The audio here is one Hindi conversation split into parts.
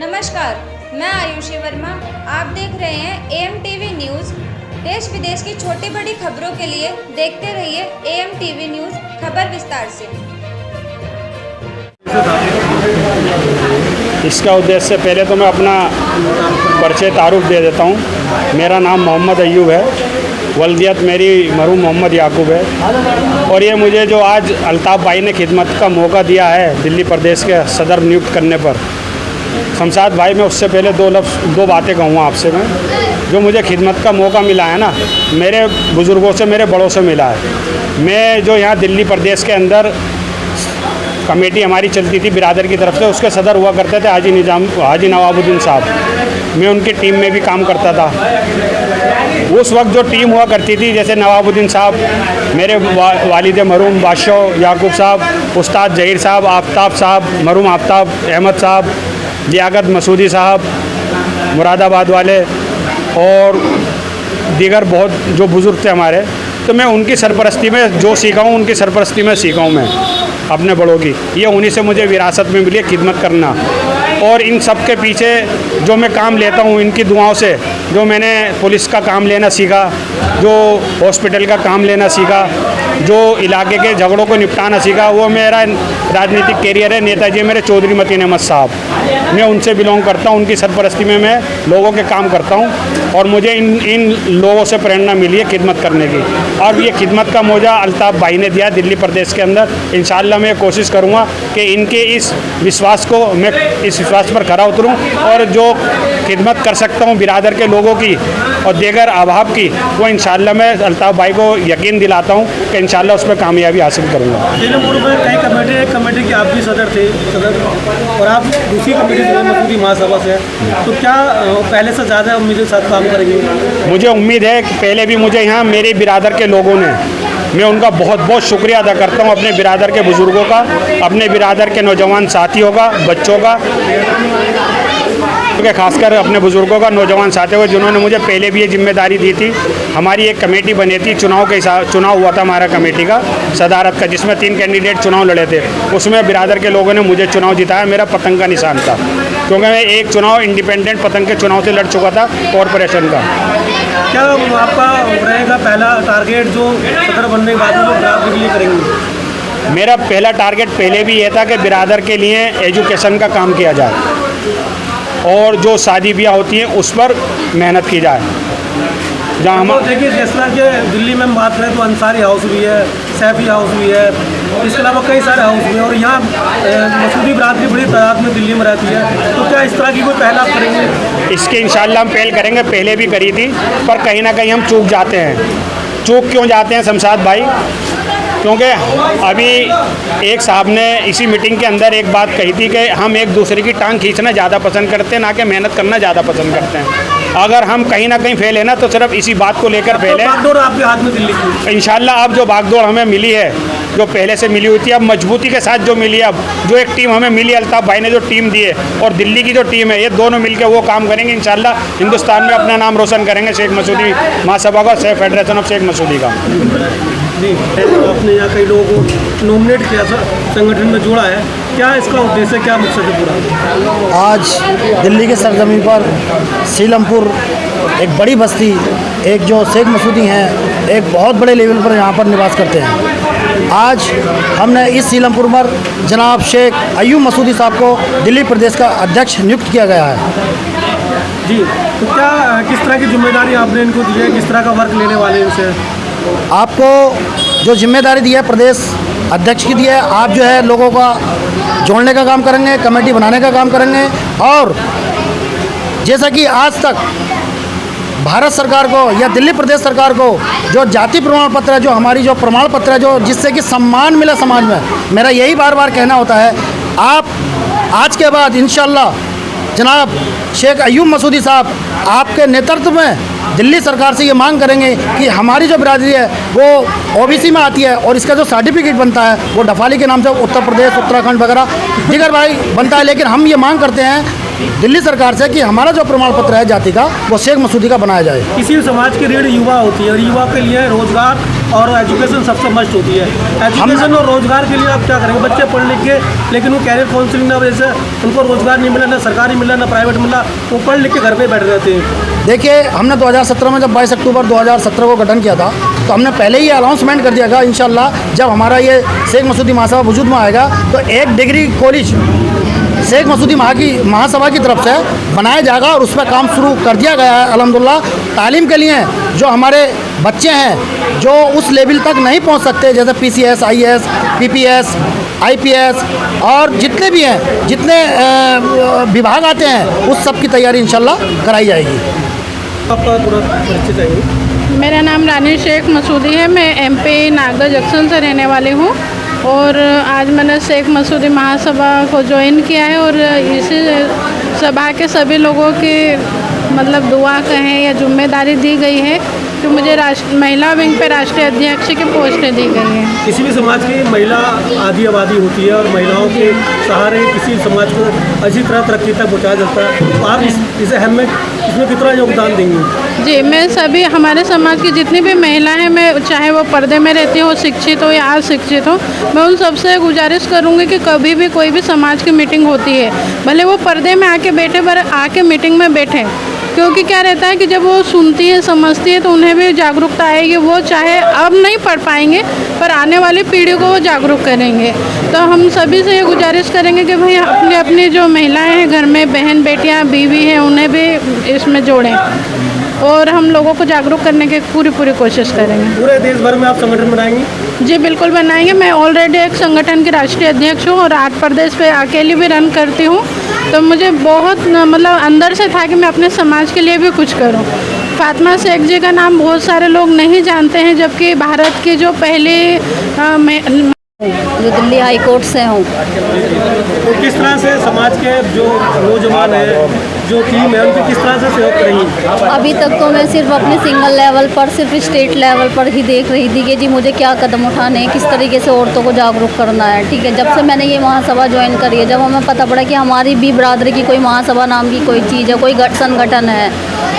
नमस्कार, मैं आयुषी वर्मा। आप देख रहे हैं AMTV न्यूज़। देश विदेश की छोटी बड़ी खबरों के लिए देखते रहिए AMTV न्यूज़। खबर विस्तार से। इसका उद्देश्य से पहले तो मैं अपना परिचय तारुफ दे देता हूँ। मेरा नाम मोहम्मद अय्यूब है। वल्दियत मेरी मरहूम मोहम्मद याकूब है। और ये मुझे जो आज अल्ताफ़ भाई ने खिदमत का मौका दिया है दिल्ली प्रदेश के सदर नियुक्त करने पर, शमशाद भाई मैं उससे पहले दो बातें कहूँगा आपसे। मैं जो मुझे खिदमत का मौका मिला है ना, मेरे बुज़ुर्गों से, मेरे बड़ों से मिला है। मैं जो यहाँ दिल्ली प्रदेश के अंदर कमेटी हमारी चलती थी बिरादर की तरफ से, उसके सदर हुआ करते थे हाजी नवाबुद्दीन साहब। मैं उनकी टीम में भी काम करता था। उस वक्त जो टीम हुआ करती थी, जैसे नवाबुद्दीन साहब, मेरे वालिद मरहूम बादशाह याकूब साहब, उस्ताद जहीर साहब, आफ्ताब साहब, मरहूम आफ्ताब अहमद साहब, लियाकत मसूदी साहब मुरादाबाद वाले, और दीगर बहुत जो बुज़ुर्ग थे हमारे, तो मैं उनकी सरपरस्ती में जो सीखा हूँ, उनकी सरपरस्ती में सीखा हूँ मैं अपने बड़ों की। ये उन्हीं से मुझे विरासत में मिली है खिदमत करना। और इन सब के पीछे जो मैं काम लेता हूँ, इनकी दुआओं से, जो मैंने पुलिस का काम लेना सीखा, जो हॉस्पिटल का काम लेना सीखा, जो इलाके के झगड़ों को निपटाना सीखा, वो मेरा राजनीतिक कैरियर है। नेताजी मेरे चौधरी मतीन अहमद साहब, मैं उनसे बिलोंग करता हूँ। उनकी सरपरस्ती में मैं लोगों के काम करता हूँ और मुझे इन लोगों से प्रेरणा मिली है खिदमत करने की। और ये खिदमत का मौजा अल्ताफ़ भाई ने दिया दिल्ली प्रदेश के अंदर। इंशाअल्लाह मैं कोशिश करूँगा कि इनके इस विश्वास को, मैं इस विश्वास पर खरा उतरूँ और जो खिदमत कर सकता हूँ बिरादर के लोगों की और देगर अभाव की, वो इंशाअल्लाह मैं अल्ताफ़ भाई को यकीन दिलाता हूँ कि इंशाअल्लाह उस पर कामयाबी हासिल करूँगा। कई कमेटी के आप भी सदर थे और आप दूसरी कमेटी मसूदी महासभा से, तो क्या पहले से ज़्यादा उम्मीद के साथ काम करेंगे? मुझे उम्मीद है कि पहले भी मुझे यहाँ मेरे बिरादर के लोगों ने, मैं उनका बहुत बहुत शुक्रिया अदा करता हूँ, अपने बिरादर के बुज़ुर्गों का, अपने बिरादर के नौजवान साथियों का, बच्चों का, खासकर अपने बुज़ुर्गों का, नौजवान साथियों का, जिन्होंने मुझे पहले भी ये जिम्मेदारी दी थी। हमारी एक कमेटी बनी थी, चुनाव हुआ था हमारा कमेटी का, सदारत का, जिसमें 3 कैंडिडेट चुनाव लड़े थे। उसमें बिरादर के लोगों ने मुझे चुनाव जिताया। मेरा पतंग का निशान था, क्योंकि मैं एक चुनाव इंडिपेंडेंट पतंग के चुनाव से लड़ चुका था कॉरपोरेशन का। क्या आपका रहेगा पहला टारगेट जो सदर बनने के बाद में बिरादर के लिए करेंगे? मेरा पहला टारगेट पहले भी ये था कि बिरादर के लिए एजुकेशन का काम किया जाए और जो शादी ब्याह होती है उस पर मेहनत की जाए। जहाँ हम देखिए, जिस तरह के दिल्ली में हम बात करें तो अंसारी हाउस भी है, सैफी हाउस भी है, इसके अलावा कई सारे हाउस भी हैं, और यहाँ मसूदी बिरादरी बड़ी तादाद में दिल्ली में रहती है। तो क्या इस तरह की कोई पहल आप करेंगे? इसके इंशाअल्लाह हम पहल करेंगे। पहले भी करी थी, पर कहीं ना कहीं हम चूक जाते हैं। चूक क्यों जाते हैं शमशाद भाई? क्योंकि अभी एक साहब ने इसी मीटिंग के अंदर एक बात कही थी कि हम एक दूसरे की टांग खींचना ज़्यादा पसंद करते हैं, ना कि मेहनत करना ज़्यादा पसंद करते हैं। अगर हम कहीं ना कहीं फेल है ना, तो सिर्फ इसी बात को लेकर फेल है। बागडोर आपके हाथ में दिल्ली की इंशाअल्लाह अब जो बागडोर हमें मिली है, जो पहले से मिली हुई थी, अब मजबूती के साथ जो मिली है, अब जो एक टीम हमें मिली, अल्ताफ़ भाई ने जो टीम दी है और दिल्ली की जो टीम है, ये दोनों मिलकर वो काम करेंगे। इंशाअल्लाह हिंदुस्तान में अपना नाम रोशन करेंगे शेख मसूदी महासभा का, शेख फेडरेशन ऑफ शेख मसूदी का। जी, आपने यहाँ कई लोगों को नॉमिनेट किया, संगठन में जोड़ा है, क्या इसका उद्देश्य, क्या मकसद है पूरा? आज दिल्ली के सरजमीन पर सीलमपुर एक बड़ी बस्ती, एक जो शेख मसूदी हैं, एक बहुत बड़े लेवल पर यहाँ पर निवास करते हैं। आज हमने इस सीलमपुर पर जनाब शेख अय्यूब मसूदी साहब को दिल्ली प्रदेश का अध्यक्ष नियुक्त किया गया है। जी, तो क्या किस तरह की जिम्मेदारी आपने इनको दी है, किस तरह का वर्क लेने वाले हैं इनसे? आपको जो जिम्मेदारी दी है प्रदेश अध्यक्ष की दी है, आप जो है लोगों का जोड़ने का काम करेंगे, कमेटी बनाने का काम करेंगे। और जैसा कि आज तक भारत सरकार को या दिल्ली प्रदेश सरकार को जो जाति प्रमाण पत्र है, जो हमारी जो प्रमाण पत्र है, जो जिससे कि सम्मान मिला समाज में, मेरा यही बार बार कहना होता है, आप आज के बाद इंशाअल्लाह जनाब शेख अय्यूब मसूदी साहब आपके नेतृत्व में दिल्ली सरकार से ये मांग करेंगे कि हमारी जो बिरादरी है वो ओबीसी में आती है और इसका जो सर्टिफिकेट बनता है वो डफाली के नाम से उत्तर प्रदेश, उत्तराखंड वगैरह दीगर भाई बनता है। लेकिन हम ये मांग करते हैं दिल्ली सरकार से कि हमारा जो प्रमाण पत्र है जाति का, वो शेख मसूदी का बनाया जाए। किसी समाज की रीढ़ युवा होती है और युवा के लिए रोजगार और एजुकेशन सबसे मस्ट होती है। एजुकेशन और रोजगार के लिए आप क्या करेंगे? बच्चे पढ़ लिख के लेकिन वो कैरियर काउंसलिंग ना वजह से उनको रोजगार नहीं मिला, ना सरकारी मिला ना प्राइवेट मिला, वो पढ़ लिख के घर पे बैठ रहते हैं। देखिए, हमने 2017 में जब 22 अक्टूबर 2017 को गठन किया था तो हमने पहले ही अनाउंसमेंट कर दिया था इंशाल्लाह जब हमारा ये शेख मसूदी महासभा वजूद में आएगा तो एक डिग्री कॉलेज शेख मसूदी महासभा की तरफ से बनाया जाएगा और उस पर काम शुरू कर दिया गया है अल्हम्दुलिल्लाह। तालीम के लिए जो हमारे बच्चे हैं जो उस लेवल तक नहीं पहुंच सकते, जैसे PCS, IAS, PPS, IPS और जितने भी हैं, जितने विभाग आते हैं उस सब की तैयारी इंशाल्लाह कराई जाएगी। आपका थोड़ा परिचय चाहिए। मेरा नाम रानी शेख मसूदी है। मैं MP नागदा जंक्शन से रहने वाली हूँ और आज मैंने शेख मसूदी महासभा को ज्वाइन किया है और इसी सभा के सभी लोगों की मतलब दुआ कहें या जिम्मेदारी दी गई है कि मुझे महिला विंग पे राष्ट्रीय अध्यक्ष की पोस्टें दी गई हैं। किसी भी समाज की महिला आधी आबादी होती है और महिलाओं के सहारे किसी समाज को अच्छी तरह तरक्की तक पहुँचाया जाता है। तो आप इस अहम में इसमें कितना योगदान देंगे? जी, मैं सभी हमारे समाज की जितनी भी महिलाएं हैं, मैं चाहे वो पर्दे में रहती हो, शिक्षित हो या अशिक्षित हो, मैं उन सबसे गुजारिश करूंगी कि कभी भी कोई भी समाज की मीटिंग होती है भले वो पर्दे में आके बैठे पर आके मीटिंग में बैठे, क्योंकि क्या रहता है कि जब वो सुनती है समझती है तो उन्हें भी जागरूकता आएगी। वो चाहे अब नहीं पढ़ पाएंगे पर आने वाली पीढ़ी को वो जागरूक करेंगे। तो हम सभी से ये गुजारिश करेंगे कि भाई अपनी अपनी जो महिलाएं हैं घर में, बहन बेटियां बीवी हैं, उन्हें भी इसमें जोड़ें और हम लोगों को जागरूक करने की पूरी कोशिश करेंगे। पूरे देश भर में आप संगठन बनाएंगे? जी बिल्कुल बनाएंगे। मैं ऑलरेडी एक संगठन की राष्ट्रीय अध्यक्ष हूँ और 8 प्रदेश पे अकेली भी रन करती हूँ। तो मुझे बहुत मतलब अंदर से था कि मैं अपने समाज के लिए भी कुछ करूँ। फातिमा शेख जी का नाम बहुत सारे लोग नहीं जानते हैं, जबकि भारत की जो पहली जो दिल्ली हाई कोर्ट से हूँ। तो किस तरह से समाज के जो नौजवान हैं, जो टीम है, उनकी किस तरह से सहयोग करेंगी? अभी तक तो मैं सिर्फ अपने सिंगल लेवल पर, सिर्फ स्टेट लेवल पर ही देख रही थी कि जी मुझे क्या कदम उठाने हैं, किस तरीके से औरतों को जागरूक करना है। ठीक है, जब से मैंने ये महासभा ज्वाइन करी है, जब हमें पता पड़ा कि हमारी भी बरादरी की कोई महासभा नाम की कोई चीज़ है, कोई संगठन है,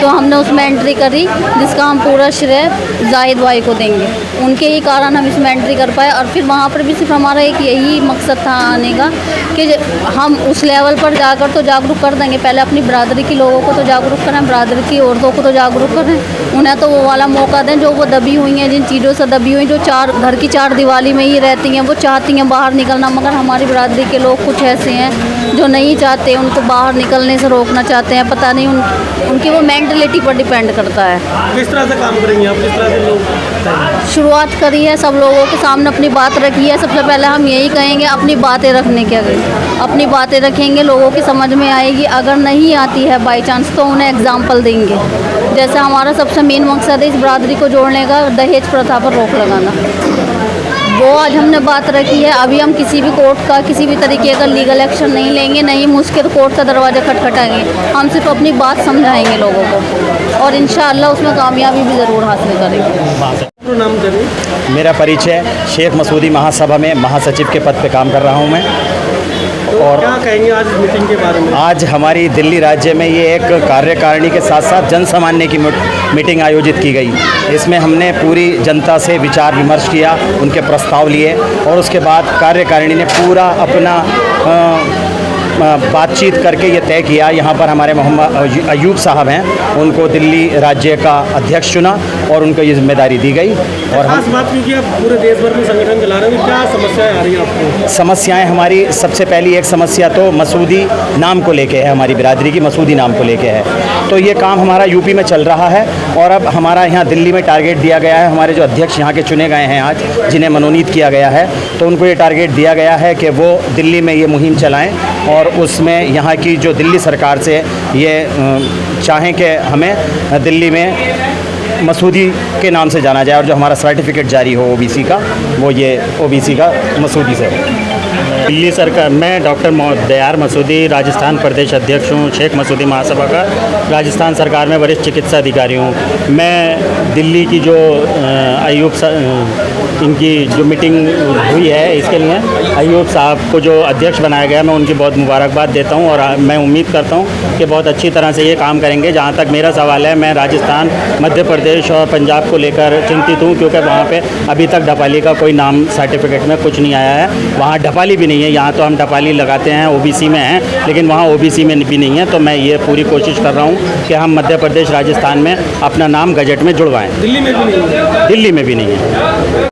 तो हमने उसमें एंट्री करी, जिसका हम पूरा श्रेय जाहिद भाई को देंगे। उनके ही कारण हम इसमें एंट्री कर पाए और फिर वहाँ पर भी सिर्फ हमारा एक यही मकसद था आने का कि हम उस लेवल पर जाकर तो जागरूक कर देंगे। पहले अपनी बरादरी के लोगों को तो जागरूक करें, बरादरी की औरतों को तो जागरूक करें, उन्हें तो वो वाला मौका दें जो वो दबी हुई हैं, जिन चीज़ों से दबी हुई, जो घर की 4 दीवारी में ही रहती हैं, वो चाहती हैं बाहर निकलना, मगर हमारी बरादरी के लोग कुछ ऐसे हैं जो नहीं चाहते, उनको बाहर निकलने से रोकना चाहते हैं। पता नहीं उनकी वो मेंटलिटी पर डिपेंड करता है। किस तरह से काम करेंगे आप? किस तरह से लोग शुरुआत करी है, सब लोगों के सामने अपनी बात रखी है। सबसे पहले हम यही कहेंगे अपनी बातें रखने के, अपनी बातें रखेंगे, लोगों की समझ में आएगी। अगर नहीं आती है बाई चांस तो उन्हें एग्जाम्पल देंगे। जैसे हमारा सबसे मेन मकसद है इस बरादरी को जोड़ने का, दहेज प्रथा पर रोक लगाना, वो आज हमने बात रखी है। अभी हम किसी भी कोर्ट का किसी भी तरीके का लीगल एक्शन नहीं लेंगे, नहीं मुश्किल कोर्ट का दरवाज़ा खटखटाएंगे। हम सिर्फ अपनी बात समझाएंगे लोगों को और इंशाअल्लाह उसमें कामयाबी भी ज़रूर हासिल करेंगे। नाम करें? मेरा परिचय शेख मसूदी महासभा में महासचिव के पद पे काम कर रहा हूँ मैं। और क्या कहेंगे आज मीटिंग के बारे में? आज हमारी दिल्ली राज्य में ये एक कार्यकारिणी के साथ साथ जन सामान्य की मीटिंग आयोजित की गई। इसमें हमने पूरी जनता से विचार विमर्श किया, उनके प्रस्ताव लिए और उसके बाद कार्यकारिणी ने पूरा अपना बातचीत करके ये तय किया। यहाँ पर हमारे मोहम्मद अयूब साहब हैं, उनको दिल्ली राज्य का अध्यक्ष चुना और उनको ये जिम्मेदारी दी गई। और खास बात क्योंकि आप पूरे देश भर में संगठन चला रहे हैं, क्या समस्याएं आ रही हैं आपको? समस्याएं हमारी सबसे पहली एक समस्या तो मसूदी नाम को लेके है, हमारी बिरादरी की मसूदी नाम को लेके है। तो ये काम हमारा यूपी में चल रहा है और अब हमारा यहाँ दिल्ली में टारगेट दिया गया है। हमारे जो अध्यक्ष यहाँ के चुने गए हैं आज, जिन्हें मनोनीत किया गया है, तो उनको ये टारगेट दिया गया है कि वो दिल्ली में ये मुहिम चलाएँ और उसमें यहाँ की जो दिल्ली सरकार से ये चाहें कि हमें दिल्ली में मसूदी के नाम से जाना जाए और जो हमारा सर्टिफिकेट जारी हो ओबीसी का, वो ये ओबीसी का मसूदी से हो। दिल्ली सरकार, मैं डॉक्टर दयार मसूदी राजस्थान प्रदेश अध्यक्ष हूँ, शेख मसूदी महासभा का। राजस्थान सरकार में वरिष्ठ चिकित्सा अधिकारी हूँ। मैं दिल्ली की जो इनकी जो मीटिंग हुई है इसके लिए अयूब साहब को जो अध्यक्ष बनाया गया, मैं उनकी बहुत मुबारकबाद देता हूँ और मैं उम्मीद करता हूँ कि बहुत अच्छी तरह से ये काम करेंगे। जहाँ तक मेरा सवाल है, मैं राजस्थान, मध्य प्रदेश और पंजाब को लेकर चिंतित हूँ, क्योंकि वहाँ पे अभी तक ढपाली का कोई नाम सर्टिफिकेट में कुछ नहीं आया है। वहाँ ढपाली भी नहीं है। यहाँ तो हम ढपाली लगाते हैं, ओबीसी में हैं, लेकिन वहाँ ओबीसी में भी नहीं है। तो मैं ये पूरी कोशिश कर रहा हूँ कि हम मध्य प्रदेश, राजस्थान में अपना नाम गजट में जुड़वाएँ। दिल्ली में भी नहीं है। दिल्ली में भी नहीं है।